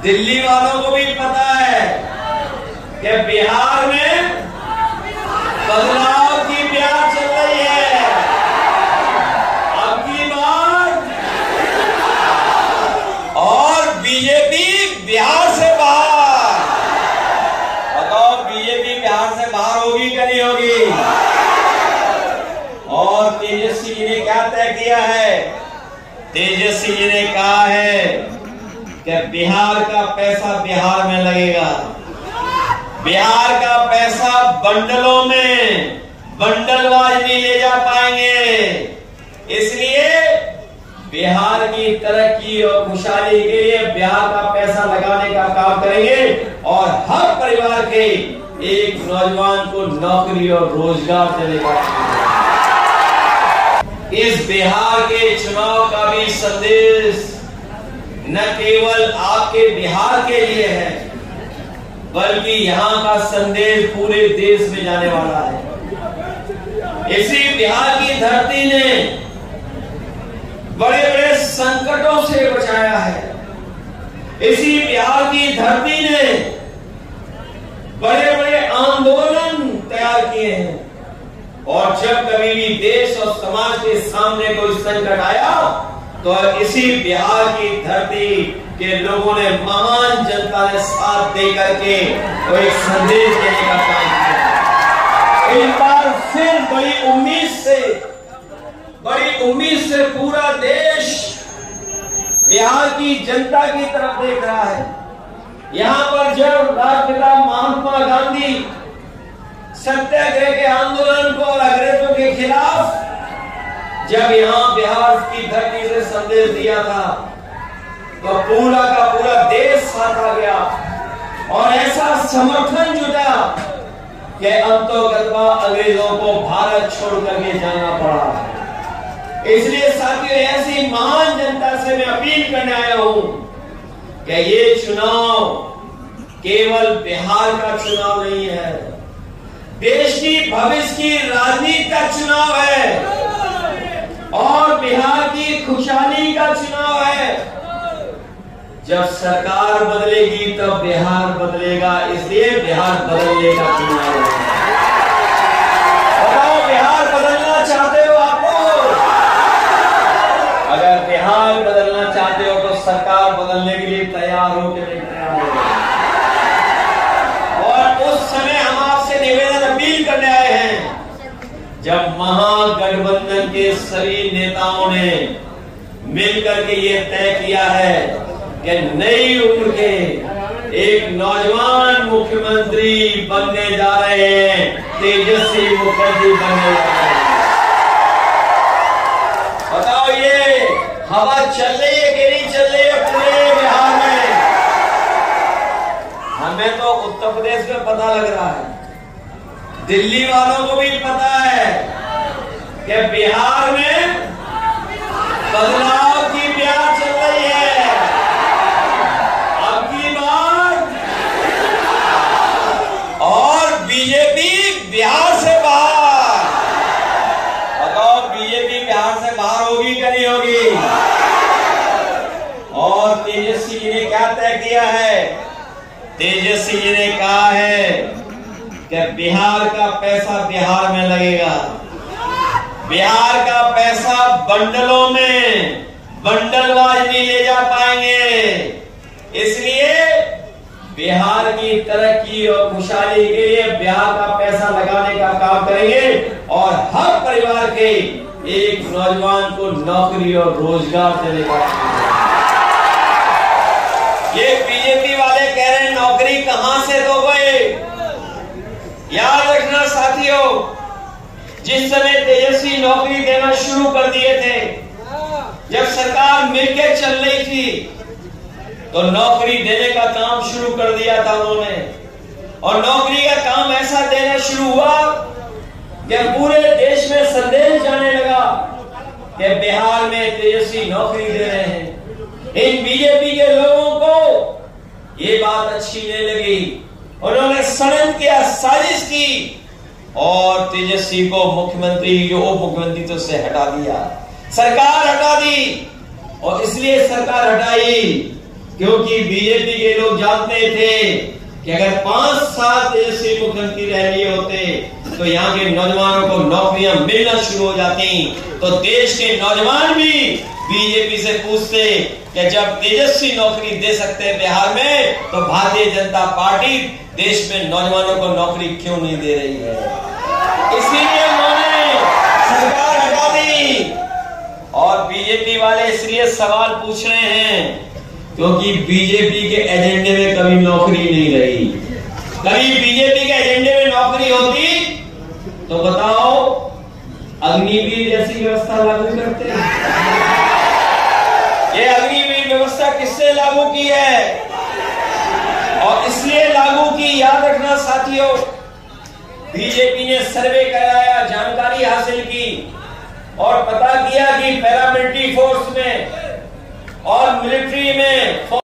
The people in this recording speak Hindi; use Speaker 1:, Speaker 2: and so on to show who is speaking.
Speaker 1: दिल्ली वालों को भी पता है कि बिहार में बदलाव की प्यार चल रही है। अब की बार और बीजेपी बिहार से बाहर। बताओ बीजेपी बिहार से बाहर होगी कि नहीं होगी? और तेजस्वी जी ने क्या तय किया है? तेजस्वी जी ने कहा है कि बिहार का पैसा बिहार में लगेगा। बिहार का पैसा बंडलों में बंडलवाज नहीं ले जा पाएंगे। इसलिए बिहार की तरक्की और खुशहाली के लिए बिहार का पैसा लगाने का काम करेंगे और हर परिवार के एक नौजवान को नौकरी और रोजगार देने का। इस बिहार के चुनाव का भी संदेश न केवल आपके बिहार के लिए है, बल्कि यहाँ का संदेश पूरे देश में जाने वाला है। इसी बिहार की धरती ने बड़े बड़े संकटों से बचाया है। इसी बिहार की धरती ने बड़े बड़े आंदोलन तैयार किए हैं। और जब कभी भी देश और समाज के सामने कोई संकट आया तो इसी बिहार की धरती के लोगों ने, महान जनता ने साथ दे करके वो एक संदेश देने का काम किया। एक बार फिर बड़ी उम्मीद से पूरा देश बिहार की जनता की तरफ देख रहा है। यहाँ पर जब राष्ट्रपिता महात्मा गांधी सत्याग्रह के आंदोलन को और अंग्रेजों के खिलाफ जब यहाँ बिहार की धरती से संदेश दिया था तो पूरा का पूरा देश साथ आ गया और ऐसा समर्थन जुटा कि अंतोगत्वा अंग्रेजों को भारत छोड़ करके जाना पड़ा। इसलिए साथियों, ऐसी महान जनता से मैं अपील करने आया हूं कि ये चुनाव केवल बिहार का चुनाव नहीं है, देश की भविष्य की राजनीति का चुनाव है और बिहार की खुशहाली का चुनाव है। जब सरकार बदलेगी तब बिहार बदलेगा, इसलिए बिहार बदलने का चुनाव है। बताओ, बिहार बदलना चाहते हो आप लोग? अगर बिहार बदलना चाहते हो तो सरकार बदलने के लिए तैयार हो कि नहीं तैयार हो? और उस समय हम आपसे निवेदन अपील करने आए हैं, जब महागठबंधन के सभी नेताओं ने मिलकर के ये तय किया है कि नई उम्र के एक नौजवान मुख्यमंत्री बनने जा रहे हैं, तेजस्वी मुखर्जी बनने जा रहे हैं। बताओ, ये हवा चल रही है कि नहीं चल रही है पूरे बिहार में? हमें तो उत्तर प्रदेश में पता लग रहा है, दिल्ली वालों को भी पता है कि बिहार में बदलाव की प्यार चल रही है। अब की बार और बीजेपी बिहार से बाहर। बताओ, बीजेपी बिहार से बाहर होगी कि नहीं होगी? और तेजस्वी जी ने क्या तय किया है? तेजस्वी जी ने कहा है कि बिहार का पैसा बिहार में लगेगा। बिहार का पैसा बंडलों में बंडलवाज नहीं ले जा पाएंगे। इसलिए बिहार की तरक्की और खुशहाली के लिए बिहार का पैसा लगाने का काम करेंगे और हर परिवार के एक नौजवान को नौकरी और रोजगार देने का। ये बीजेपी वाले कह रहे हैं नौकरी कहां से दोगे? याद रखना साथियों, जिस समय तेजस्वी नौकरी देना शुरू कर दिए थे, जब सरकार मिलकर चल रही थी तो नौकरी देने का काम शुरू कर दिया था उन्होंने। और नौकरी का काम ऐसा देना शुरू हुआ कि पूरे देश में संदेश जाने लगा कि बिहार में तेजस्वी नौकरी दे रहे हैं। इन बीजेपी के लोगों को ये बात अच्छी नहीं लगी, उन्होंने षड्यंत्र किया, साजिश की और तेजस्वी को मुख्यमंत्री, जो उप मुख्यमंत्री तो से हटा दिया, सरकार हटा दी। और इसलिए सरकार हटाई क्योंकि बीजेपी के लोग जानते थे कि अगर 5 साल तेजस्वी मुख्यमंत्री रह लिए होते तो यहाँ के नौजवानों को नौकरियां मिलना शुरू हो जाती। तो देश के नौजवान भी बीजेपी से पूछते कि जब तेजस्वी नौकरी दे सकते हैं बिहार में, तो भारतीय जनता पार्टी देश में नौजवानों को नौकरी क्यों नहीं दे रही है। इसीलिए उन्होंने सरकार हटा दी। और बीजेपी वाले इसलिए सवाल पूछ रहे हैं क्योंकि बीजेपी के एजेंडे में कभी नौकरी नहीं रही। कभी बीजेपी के एजेंडे में नौकरी होती तो बताओ अग्निवीर जैसी व्यवस्था लागू करते हैं। ये अग्निवीर व्यवस्था किससे लागू की है और इसलिए लागू की, याद रखना साथियों, बीजेपी ने सर्वे कराया, जानकारी हासिल की और पता किया कि पैरामिलिट्री फोर्स में और मिलिट्री में